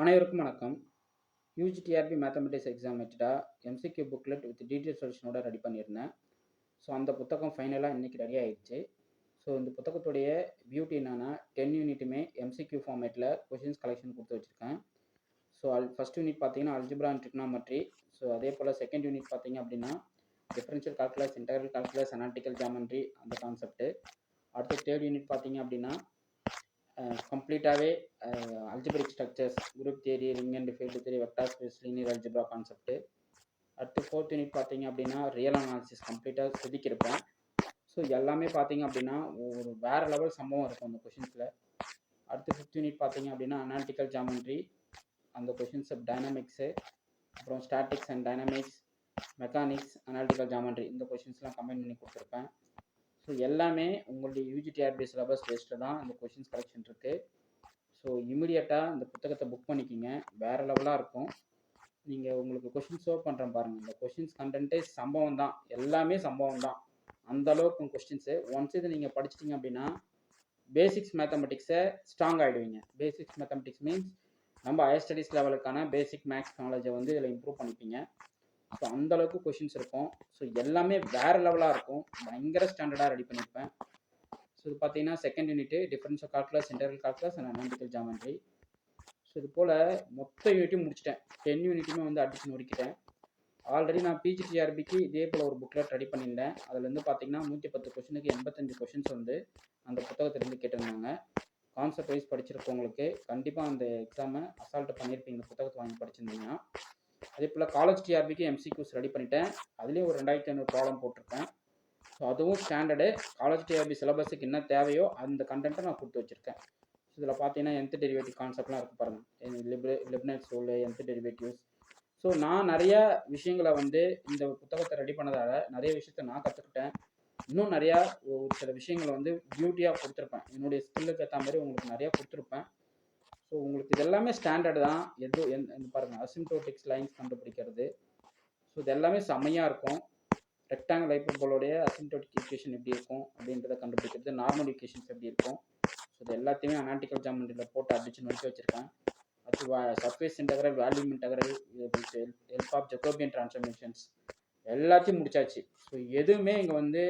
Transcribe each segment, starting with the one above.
அனைவருக்கும் வணக்கம். UG TRB mathematics exam MCQ booklet with detail சொல்யூஷனோட ரெடி பண்ணியிருந்தேன். ஸோ அந்த புத்தகம் ஃபைனலாக இன்றைக்கி ரெடி ஆகிடுச்சு. ஸோ இந்த புத்தகத்துடைய பியூட்டி என்னென்னா 10 யூனிட்டுமே எம்சிக்யூ ஃபார்மேட்டில் கொஷின்ஸ் கலெக்ஷன் கொடுத்து வச்சுருக்கேன். ஸோ ஃபஸ்ட் யூனிட் பார்த்தீங்கன்னா அல்ஜிப்ரா அண்ட் ட்ரிக்னாமெட்ரி. ஸோ அதே போல் செகண்ட் யூனிட் பார்த்தீங்க அப்படின்னா differential calculus, integral calculus, analytical geometry அந்த கான்செப்ட்டு. அடுத்து தேர்ட் யூனிட் பார்த்தீங்க அப்படின்னா கம்ப்ளீட்டாகவே algebraic structures, group theory, ring and field theory, vector space, linear algebra concept. அடுத்து ஃபோர்த் யூனிட் பார்த்தீங்க அப்படின்னா ரியல் அனாலிசிஸ் கம்ப்ளீட்டாக செதுக்கியிருப்பேன். ஸோ எல்லாமே பார்த்தீங்க அப்படின்னா ஒரு வேறு லெவல் சம்பவம் இருக்கும் அந்த கொஷின்ஸில். அடுத்து ஃபிஃப்த் யூனிட் பார்த்தீங்க அப்படின்னா அனாலிட்டிக்கல் ஜியாமெட்ரி, அந்த கொஷின்ஸ் டைனமிக்ஸு, அப்புறம் statics and dynamics, mechanics, analytical geometry இந்த கொஷின்ஸ்லாம் கம்பைன் பண்ணி கொடுத்துருப்பேன். ஸோ எல்லாமே உங்களுடைய யூஜிடிஆர்பி சிலபஸ் பேஸ்டில் தான் இந்த கொஷின்ஸ் கலெக்ஷன் இருக்குது. ஸோ இமீடியட்டாக இந்த புத்தகத்தை புக் பண்ணிக்கிங்க, வேறு லெவலாக இருக்கும். நீங்கள் உங்களுக்கு கொஷின் சர்வ் பண்ணுறேன் பாருங்கள். இந்த கொஷின்ஸ் கண்டென்ட்டே சம்பவம் தான், எல்லாமே சம்பவம் தான், அந்தளவுக்கு கொஸ்டின்ஸு. ஒன்ஸ் இது நீங்கள் படிச்சிட்டிங்க அப்படின்னா பேசிக்ஸ் மேத்தமெட்டிக்ஸை ஸ்ட்ராங் ஆகிடுவீங்க. பேசிக்ஸ் மேத்தமெட்டிக்ஸ் மீன்ஸ் நம்ம ஹையர் ஸ்டடீஸ் லெவலுக்கான பேசிக் மேக்ஸ் நாலேஜை வந்து இதில் இம்ப்ரூவ் பண்ணிப்பீங்க. ஸோ அந்தளவுக்கு கொஷின்ஸ் இருக்கும். ஸோ எல்லாமே வேறு லெவலாக இருக்கும், பயங்கர ஸ்டாண்டர்டாக ரெடி பண்ணியிருப்பேன். ஸோ இது பார்த்தீங்கன்னா second unit differential calculus, integral calculus and analytical geometry. So இது போல் மொத்த யூனிட்டும் முடிச்சிட்டேன். 10 யூனிட்டுமே வந்து அடிச்சு நொறுக்கிட்டேன். ஆல்ரெடி நான் பிஜிடிஆர்பிக்கு இதே போல் ஒரு புக்லெட் ரெடி பண்ணியிருந்தேன். அதுலேருந்து பார்த்தீங்கன்னா 110 கொஷினுக்கு 85 கொஷின்ஸ் வந்து அந்த புத்தகத்திலேருந்து கேட்டிருந்தாங்க. கான்செப்ட் வைஸ் படிச்சிருக்கவங்களுக்கு கண்டிப்பாக அந்த எக்ஸாமை அசால்ட்டு பண்ணியிருப்பீங்க இந்த புத்தகத்தை வாங்கி படிச்சிருந்தீங்கன்னா. அதே போல் காலேஜ் டிஆர்பிக்கு எம்சிக்யூஸ் ரெடி பண்ணிட்டேன். அதுலேயும் ஒரு 2500 ப்ராப்ளம் போட்டிருக்கேன். ஸோ அதுவும் ஸ்டாண்டர்டு. காலேஜ் டிஆர்பி சிலபஸுக்கு என்ன தேவையோ அந்த கண்டென்ட்டை நான் கொடுத்து வச்சுருக்கேன். இதில் பார்த்தீங்கன்னா nth டெரிவேட்டிவ் கான்செப்ட்லாம் இருக்குது பாருங்கள், லெப்னிட்ஸ் ரூல், nth டெரிவேட்டிவ்ஸ். ஸோ நான் நிறையா விஷயங்களை வந்து இந்த புத்தகத்தை ரெடி பண்ணதால் நிறைய விஷயத்தை நான் கற்றுக்கிட்டேன். இன்னும் நிறையா ஒரு சில விஷயங்களை வந்து பியூட்டியாக கொடுத்துருப்பேன். என்னுடைய ஸ்கில்லுக்கு ஏற்ற மாதிரி உங்களுக்கு நிறையா கொடுத்துருப்பேன். ஸோ உங்களுக்கு இது எல்லாமே ஸ்டாண்டர்டு தான். பாருங்கள், அசிம்ப்டோட்டிக்ஸ் லைன்ஸ் கண்டுபிடிக்கிறது. ஸோ இது எல்லாமே செம்மையாக இருக்கும். ரெக்டாங்கிள் ஹைப்பர்போலோடைய அசிம்ப்டோட்டிக் ஈக்குவேஷன் எப்படி இருக்கும் அப்படின்றத கண்டுபிடிக்கிறது, நார்மல் ஈக்குவேஷன்ஸ் எப்படி இருக்கும். ஸோ இது எல்லாத்தையுமே அனாலிட்டிக்கல் ஜியாமெட்ரியில் போட்டு அடிச்சு நோக்கி வச்சுருக்கேன். அடுத்து surface integral, volume integral, help of Jacobian transformations எல்லாத்தையும் முடிச்சாச்சு. ஸோ எதுவுமே இங்கே வந்து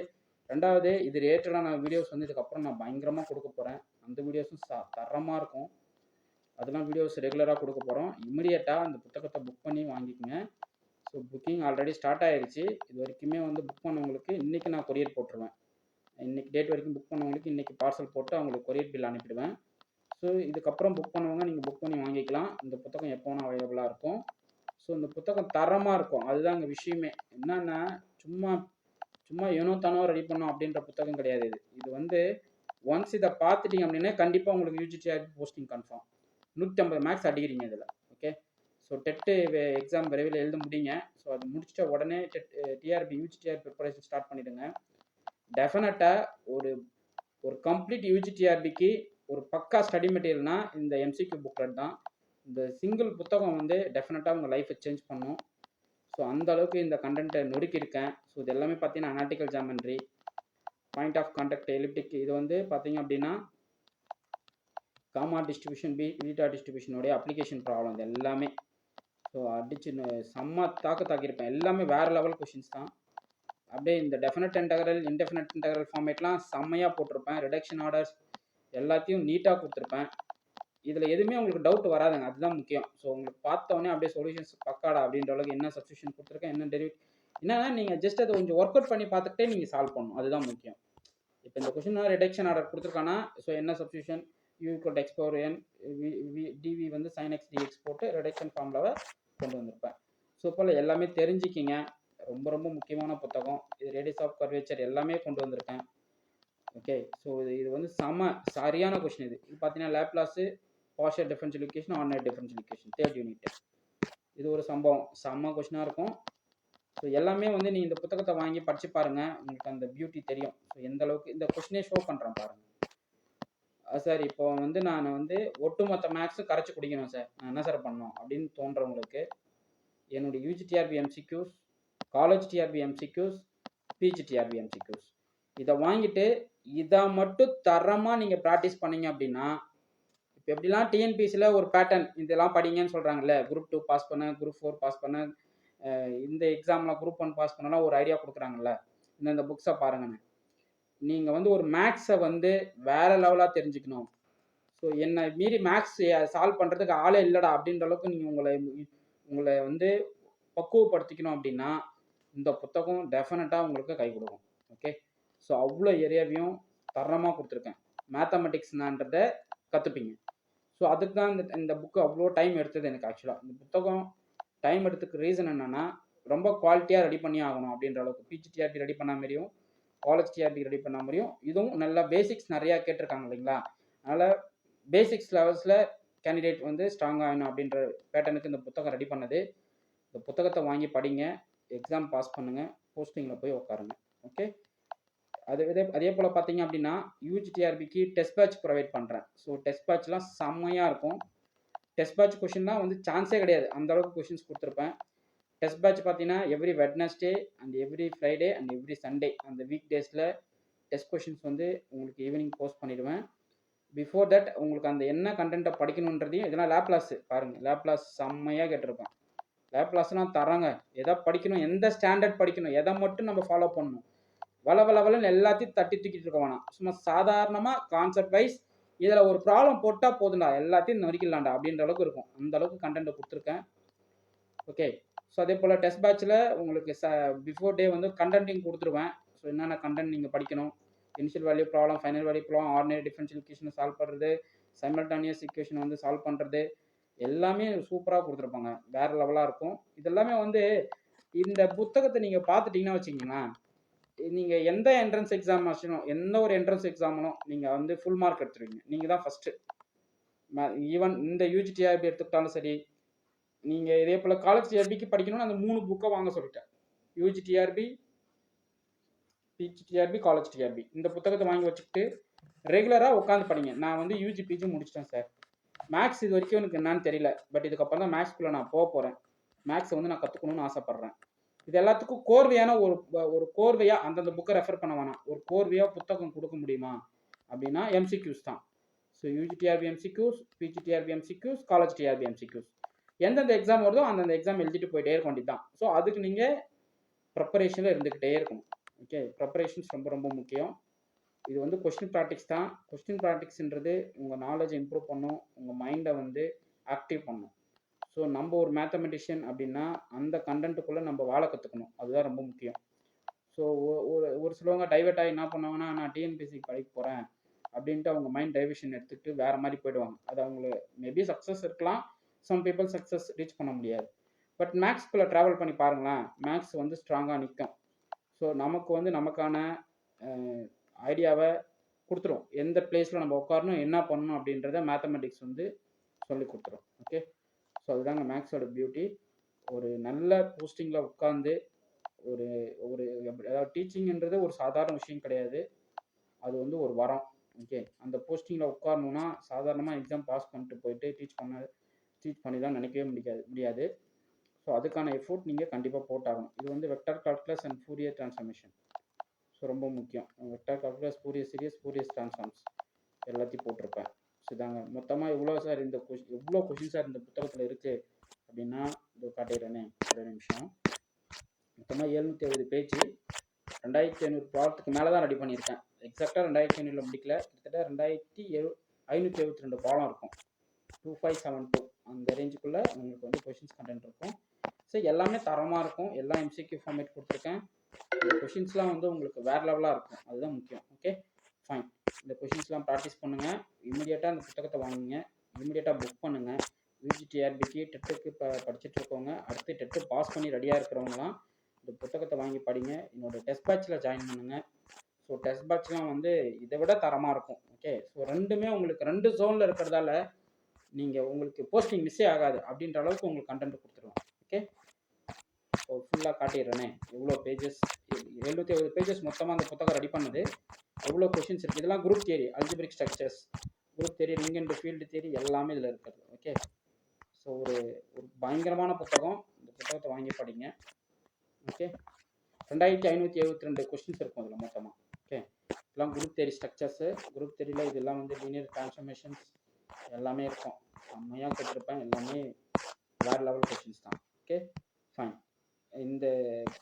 ரெண்டாவது இது ரிலேட்டடான வீடியோஸ் வந்து இதுக்கப்புறம் நான் பயங்கரமாக கொடுக்க போகிறேன். அந்த வீடியோஸும் தரமாக இருக்கும். அதெல்லாம் வீடியோஸ் ரெகுலராக கொடுக்க போகிறோம். இமீடியட்டாக அந்த புத்தகத்தை புக் பண்ணி வாங்கிக்கோங்க. ஸோ புக்கிங் ஆல்ரெடி ஸ்டார்ட் ஆகிடுச்சு. இது வரைக்குமே வந்து புக் பண்ணவங்களுக்கு இன்றைக்கி நான் கொரியர் போட்டுருவேன். இன்றைக்கி டேட் வரைக்கும் புக் பண்ணவங்களுக்கு இன்றைக்கி பார்சல் போட்டு அவங்களுக்கு கொரியர் பில் அனுப்பிடுவேன். ஸோ இதுக்கப்புறம் புக் பண்ணவங்க நீங்கள் புக் பண்ணி வாங்கிக்கலாம். இந்த புத்தகம் எப்போ வேணால் அவைலபிளாக இருக்கும். ஸோ இந்த புத்தகம் தரமாக இருக்கும். அதுதான் அங்கே விஷயமே. என்னென்னா சும்மா ஏனோ தானோ ரெடி பண்ணோம் அப்படின்ற புத்தகம் கிடையாது இது. இது வந்து ஒன்ஸ் இதை பார்த்துட்டிங்க அப்படின்னா கண்டிப்பாக உங்களுக்கு யூஜிடிஆர்பி போஸ்டிங் கன்ஃபார்ம். 150 மேக்ஸ் அடிக்கிறீங்க இதில். ஓகே. ஸோ டெட்டு எக்ஸாம் விரைவில் எழுத முடியுங்க. ஸோ அது முடிச்சிட்ட உடனே டிஆர்பி யூஜிடிஆர்பி ப்ரிப்பரேஷன் ஸ்டார்ட் பண்ணிவிடுங்க. டெஃபினட்டாக ஒரு கம்ப்ளீட் யூஜிடிஆர்பிக்கு ஒரு பக்கா ஸ்டடி மெட்டீரியல்னா இந்த எம்சிக்யூ புக்லெட் தான். இந்த சிங்கிள் புத்தகம் வந்து டெஃபினட்டாக உங்கள் லைஃப்பை சேஞ்ச் பண்ணும். ஸோ அந்த அளவுக்கு இந்த கண்டென்ட்டை நொறுக்கியிருக்கேன். ஸோ இது எல்லாமே பார்த்தீங்கன்னா analytical geometry, point of contact, elliptic, இது வந்து பார்த்தீங்க அப்படின்னா காமா டிஸ்ட்ரிபியூஷன், பீட்டா டிஸ்ட்ரிபியூஷனுடைய அப்ளிகேஷன் ப்ராப்ளம் இது எல்லாமே. ஸோ அடிச்சு செம்ம தாக்கியிருப்பேன். எல்லாமே வேறு லெவல் கொஷின்ஸ் தான். அப்படியே இந்த டெஃபினட் இன்டெக்ரல், இன்டெஃபினட் இன்டெக்ரல் ஃபார்மேட்லாம் செம்மையாக போட்டிருப்பேன். ரிடக்ஷன் ஆர்டர்ஸ் எல்லாத்தையும் நீட்டாக கொடுத்துருப்பேன். இதில் எதுவுமே உங்களுக்கு டவுட் வராதுங்க, அதுதான் முக்கியம். ஸோ உங்களுக்கு பார்த்தோன்னே அப்படியே சொல்யூஷன்ஸ் பக்காடா அப்படின்ற அளவுக்கு என்ன சப்ஸ்டியூஷன் கொடுத்துருக்கேன், என்ன டெரிவேட், என்னன்னா நீங்கள் ஜஸ்ட் அதை கொஞ்சம் ஒர்க் அவுட் பண்ணி பார்த்துக்கிட்டே நீங்கள் சால்வ் பண்ணணும், அதுதான் முக்கியம். இப்போ இந்த கொஷின் ரிடக்ஷன் ஆர்டர் கொடுத்துருக்கானா, ஸோ என்ன substitution, u = x power n, dv வந்து sin x dx போட்டு ரிடக்ஷன் ஃபார்முலாவை கொண்டு வந்திருப்பேன். ஸோ போல் எல்லாமே தெரிஞ்சுக்கிங்க. ரொம்ப ரொம்ப முக்கியமான புத்தகம் இது. ரேடியஸ் ஆஃப் கர்வேச்சர் எல்லாமே கொண்டு வந்திருக்கேன். ஓகே. ஸோ இது வந்து சரியான கொஷின். இது பார்த்தீங்கன்னா Laplace, partial differential equation, ordinary differential equation, third unit. இது ஒரு செம்ம கொஷினாக இருக்கும். ஸோ எல்லாமே வந்து நீங்கள் இந்த புத்தகத்தை வாங்கி படித்து பாருங்கள், உங்களுக்கு அந்த பியூட்டி தெரியும். ஸோ எந்த அளவுக்கு இந்த கொஷினே ஷோ பண்ணுறேன் பாருங்கள். சார் இப்போ வந்து நான் வந்து ஒட்டுமொத்த மேக்ஸும் கரைச்சி குடிக்கணும் சார், நான் என்ன சார் பண்ணணும் அப்படின்னு தோன்றவங்களுக்கு என்னுடைய UGTRB MCQs, college TRB MCQs, PGTRB MCQs இதை வாங்கிட்டு இதை மட்டும் தரமாக நீங்கள் ப்ராக்டிஸ் பண்ணீங்க அப்படின்னா, இப்போ இப்போ எப்படிலாம் டிஎன்பிசியில் ஒரு பேட்டர்ன் இதெல்லாம் படிங்கன்னு சொல்கிறாங்கல்ல, குரூப் 2 பாஸ் பண்ண, குரூப் 4 பாஸ் பண்ண, இந்த எக்ஸாமில் குரூப் 1 பாஸ் பண்ணலாம் ஒரு ஐடியா கொடுக்குறாங்கல்ல, இந்த புக்ஸை பாருங்கண்ணே. நீங்கள் வந்து ஒரு மேக்ஸை வந்து வேறு லெவலாக தெரிஞ்சுக்கணும். ஸோ என்னை மீறி மேக்ஸ் சால்வ் பண்ணுறதுக்கு ஆளே இல்லைடா அப்படின்ற அளவுக்கு நீங்கள் உங்களை வந்து பக்குவப்படுத்திக்கணும் அப்படின்னா இந்த புத்தகம் டெஃபினட்டாக உங்களுக்கு கை கொடுக்கும். ஓகே, ஸோ அவ்வளோ ஏரியாவையும் தரமாக கொடுத்துருக்கேன். மேத்தமெட்டிக்ஸ்னான்றதை கற்றுப்பீங்க. ஸோ அதுக்கு தான் இந்த புக்கு அவ்வளோ டைம் எடுத்தது எனக்கு. ஆக்சுவலாக இந்த புத்தகம் டைம் எடுத்துக்கு ரீசன் என்னென்னா, ரொம்ப குவாலிட்டியாக ரெடி பண்ணி ஆகணும் அப்படின்ற அளவுக்கு. பிஜிடிஆர்பி ரெடி பண்ண மாதிரியும் காலேஜ் டிஆர்பி ரெடி பண்ண மாதிரியும் இதுவும் நல்லா பேசிக்ஸ் நிறையா கேட்டிருக்காங்க இல்லைங்களா. அதனால் பேசிக்ஸ் லெவல்ஸில் கேண்டிடேட் வந்து ஸ்ட்ராங் ஆகணும் அப்படின்ற பேட்டர்னுக்கு இந்த புத்தகம் ரெடி பண்ணது. இந்த புத்தகத்தை வாங்கி படிங்க, எக்ஸாம் பாஸ் பண்ணுங்கள், போஸ்டிங்கில் போய் உட்காருங்க. ஓகே, அதே போல் பார்த்தீங்க அப்படின்னா யூஜிடிஆர்பிக்கு டெஸ்ட் பேட்ச் ப்ரொவைட் பண்ணுறேன். ஸோ டெஸ்ட் பேட்ச்லாம் செம்மையாக இருக்கும். டெஸ்ட் பேட்ச் கொஷின்லாம் வந்து சான்ஸே கிடையாது, அந்தளவுக்கு கொஷின்ஸ் கொடுத்துருப்பேன். டெஸ்ட் பேட்ச் பார்த்தீங்கன்னா every Wednesday and every Friday and every Sunday அந்த வீக் டேஸில் டெஸ்ட் கொஷின்ஸ் வந்து உங்களுக்கு ஈவினிங் போஸ்ட் பண்ணிவிடுவேன். பிஃபோர் தட் உங்களுக்கு அந்த என்ன கண்டென்ட்டை படிக்கணுன்றதையும் இதெல்லாம் லேப் கிளாஸ் பாருங்கள். லேப் கிளாஸ் செம்மையாக கேட்டிருப்பேன். லேப் கிளாஸ்லாம் தராங்க. எதை படிக்கணும், எந்த ஸ்டாண்டர்ட் படிக்கணும், எதை மட்டும் நம்ம ஃபாலோ பண்ணணும், வளன்னு எல்லாத்தையும் தட்டி தூக்கிட்டு இருக்க வேணாம். சும்மா சாதாரணமாக கான்செப்ட் வைஸ் இதில் ஒரு ப்ராப்ளம் போட்டால் போதுண்டா, எல்லாத்தையும் நொறிக்கலாம்டா அப்படின்ற அளவுக்கு இருக்கும். அந்த அளவுக்கு கண்டென்ட்டை கொடுத்துருக்கேன். ஓகே, ஸோ அதே போல் டெஸ்ட் பேட்சில் உங்களுக்கு பிஃபோர் டே வந்து கண்டென்ட்டிங் கொடுத்துருவேன். ஸோ என்னென்ன கண்டென்ட் நீங்கள் படிக்கணும், initial value problem, final value problem, ordinary differential ஈக்குவேஷனை சால்வ் பண்ணுறது, சைமல்டேனியஸ் ஈக்குவேஷன் வந்து சால்வ் பண்ணுறது, எல்லாமே சூப்பராக கொடுத்துருப்பாங்க. வேறு லெவலாக இருக்கும். இதெல்லாமே வந்து இந்த புத்தகத்தை நீங்கள் பார்த்துட்டிங்கன்னா வச்சுக்கிங்களேன், நீங்கள் எந்த என்ட்ரன்ஸ் எக்ஸாம் ஆச்சும் எந்த ஒரு என்ட்ரன்ஸ் எக்ஸாமனும் நீங்கள் வந்து ஃபுல் மார்க் எடுத்துருவீங்க. நீங்கள் தான் ஃபஸ்ட்டு. ஈவன் இந்த யூஜிடிஆர்பி எடுத்துக்கிட்டாலும் சரி, நீங்கள் இதே போல் காலேஜ் டிஆர்பிக்கு படிக்கணும்னு அந்த 3 புக்கை வாங்க சொல்லிட்டேன். யூஜிடிஆர்பி, பிஜிடிஆர்பி, காலேஜ் டிஆர்பி இந்த புத்தகத்தை வாங்கி வச்சுக்கிட்டு ரெகுலராக உட்காந்து படிங்க. நான் வந்து யூஜி பிஜி முடிச்சிட்டேன் சார். மேக்ஸ் இது வரைக்கும் எனக்கு என்னன்னு தெரியல, பட் இதுக்கப்புறம் தான் மேக்ஸ்குள்ளே நான் போக போகிறேன். மேக்ஸை வந்து நான் கற்றுக்கணும்னு ஆசைப்பட்றேன். இது எல்லாத்துக்கும் கோர்வையான ஒரு கோர்வையாக அந்தந்த புக்கை ரெஃபர் பண்ண வேணாம், ஒரு கோர்வையாக புத்தகம் கொடுக்க முடியுமா அப்படின்னா எம்சிக்யூஸ் தான். So UGTRB MCQs, PGTRB MCQs, college TRB MCQs, எந்தெந்த எக்ஸாம் வருதோ அந்தந்த எக்ஸாம் எழுதிட்டு போயிட்டே இருக்க வேண்டியது தான். ஸோ அதுக்கு நீங்கள் ப்ரிப்பரேஷனில் இருந்துக்கிட்டே இருக்கணும். ஓகே, ப்ரிப்பரேஷன்ஸ் ரொம்ப ரொம்ப முக்கியம். இது வந்து கொஸ்டின் ப்ராக்டிக்ஸ் தான். கொஸ்டின் ப்ராக்டிக்ஸ்ன்றது உங்கள் நாலேஜை இம்ப்ரூவ் பண்ணும், உங்கள் மைண்டை வந்து ஆக்டிவ் பண்ணும். ஸோ நம்ம ஒரு மேத்தமெட்டிஷியன் அப்படின்னா அந்த கண்டென்ட்டுக்குள்ளே நம்ம வாழ கற்றுக்கணும், அதுதான் ரொம்ப முக்கியம். ஸோ ஒரு சிலவங்க டைவர்ட் ஆகி என்ன பண்ணுவாங்கன்னா, நான் டிஎன்பிசி படிக்க போகிறேன் அப்படின்ட்டு அவங்க மைண்ட் டைவர்ஷன் எடுத்துகிட்டு வேறு மாதிரி போயிடுவாங்க. அது அவங்களுக்கு மேபி சக்ஸஸ் இருக்கலாம், சம் பீப்புள் சக்ஸஸ் ரீச் பண்ண முடியாது. பட் மேக்ஸ்குள்ளே ட்ராவல் பண்ணி பாருங்களேன், மேக்ஸ் வந்து ஸ்ட்ராங்காக நிற்கும். ஸோ நமக்கு வந்து நமக்கான ஐடியாவை கொடுத்துரும், எந்த பிளேஸில் நம்ம உட்காரணும், என்ன பண்ணணும் அப்படின்றத மேத்தமெட்டிக்ஸ் வந்து சொல்லி கொடுத்துரும். ஓகே, ஸோ அதுதாங்க மேக்ஸோட பியூட்டி. ஒரு நல்ல போஸ்டிங்கில் உட்காந்து ஒரு ஒரு அதாவது டீச்சிங்ன்றது ஒரு சாதாரண விஷயம் கிடையாது, அது வந்து ஒரு வரம். ஓகே, அந்த போஸ்டிங்கில் உட்காரணுன்னா சாதாரணமாக எக்ஸாம் பாஸ் பண்ணிட்டு போயிட்டு டீச் பண்ணி தான் நினைக்கவே முடியாது. ஸோ அதுக்கான எஃபோர்ட் நீங்கள் கண்டிப்பாக போட்டாகணும். இது வந்து vector calculus and Fourier transformation. So ரொம்ப முக்கியம். Vector calculus, Fourier series, Fourier transforms எல்லாத்தையும் போட்டிருப்பேன். ஸோ இதாங்க மொத்தமாக எவ்வளோ சார் எவ்வளோ கொஷின் சார் இந்த புத்தகத்தில் இருக்குது அப்படின்னா இது காட்டிடுறேனே, ஒரு நிமிஷம். மொத்தமாக 760 பேஜ், 2500 ப்ராப்ளத்துக்கு மேலே தான் ரெடி பண்ணியிருக்கேன். எக்ஸாக்டாக 2500 முடிக்கல, கிட்டத்தட்ட 2572 ப்ராப்ளம் இருக்கும். 2572 அந்த ரேஞ்சுக்குள்ளே உங்களுக்கு வந்து கொஷின்ஸ் கண்டென்ட் இருக்கும். ஸோ எல்லாமே தரமாக இருக்கும், எல்லாம் எம்சிக்யூ ஃபார்மேட் கொடுத்துருக்கேன். இந்த கொஷின்ஸ்லாம் வந்து உங்களுக்கு வேறு லெவலாக இருக்கும், அதுதான் முக்கியம். ஓகே ஃபைன், இந்த கொஷின்ஸ்லாம் ப்ராக்டிஸ் பண்ணுங்கள். இமீடியட்டாக அந்த புத்தகத்தை வாங்குங்க, இமீடியட்டாக புக் பண்ணுங்கள். யூஜிடிஆர்பிக்கு டெட்டுக்கு படிச்சுட்டு இருக்கவங்க, அடுத்து டெட்டு பாஸ் பண்ணி ரெடியாக இருக்கிறவங்களாம் இந்த புத்தகத்தை வாங்கி படிங்க. என்னோடய டெஸ்ட் பேட்சில் ஜாயின் பண்ணுங்கள். ஸோ டெஸ்ட் பேட்ச்லாம் வந்து இதை விட தரமாக இருக்கும். ஓகே, ஸோ ரெண்டுமே உங்களுக்கு 2 ஜோனில் இருக்கிறதால நீங்கள் உங்களுக்கு போஸ்டிங் மிஸ்ஸே ஆகாது அப்படின்ற அளவுக்கு உங்களுக்கு கண்டென்ட் கொடுத்துருவோம். ஓகே, ஸோ ஃபுல்லாக காட்டிடுறேனே, எவ்வளோ பேஜஸ், 760 பேஜஸ் மொத்தமாக அந்த புத்தகம் ரெடி பண்ணது. எவ்வளோ கொஷின்ஸ் இருக்குது, இதெல்லாம் group theory, algebraic structures, group theory, ring and field theory எல்லாமே இதில் இருக்குது. ஓகே, ஸோ ஒரு பயங்கரமான புத்தகம். இந்த புத்தகத்தை வாங்கி படிங்க. ஓகே, 2572 கொஸ்டின்ஸ் இருக்கும் அதில் மொத்தமாக. ஓகே, இதெல்லாம் குரூப் தியரி ஸ்ட்ரக்சர்ஸு. குரூப் தியரியில் இதெல்லாம் வந்து லீனியர் ட்ரான்ஸ்ஃபர்மேஷன்ஸ், எல்லாமே இருக்கும். செம்மையாக கேட்டிருப்பேன். எல்லாமே வேறு லெவல் கொஷின்ஸ் தான். Okay fine. இந்த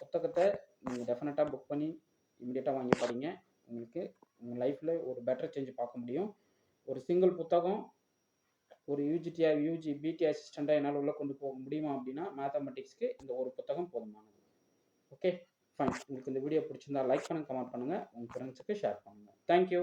புத்தகத்தை நீங்கள் டெஃபினட்டாக புக் பண்ணி இமிடியேட்டாக வாங்கி படிங்க. உங்களுக்கு உங்கள் லைஃப்பில் ஒரு பெட்டர் சேஞ்ச் பார்க்க முடியும். ஒரு சிங்கிள் புத்தகம் ஒரு யூஜி பிடி அசிஸ்டண்ட்டாக என்னால் உள்ளே கொண்டு போக முடியுமா அப்படின்னா மேத்தமெட்டிக்ஸ்க்கு இந்த ஒரு புத்தகம் போதுமானது. Okay fine. உங்களுக்கு இந்த வீடியோ பிடிச்சிருந்தா லைக் பண்ணுங்கள், கமெண்ட் பண்ணுங்கள், உங்கள் ஃப்ரெண்ட்ஸுக்கு ஷேர் பண்ணுங்கள். தேங்க்யூ.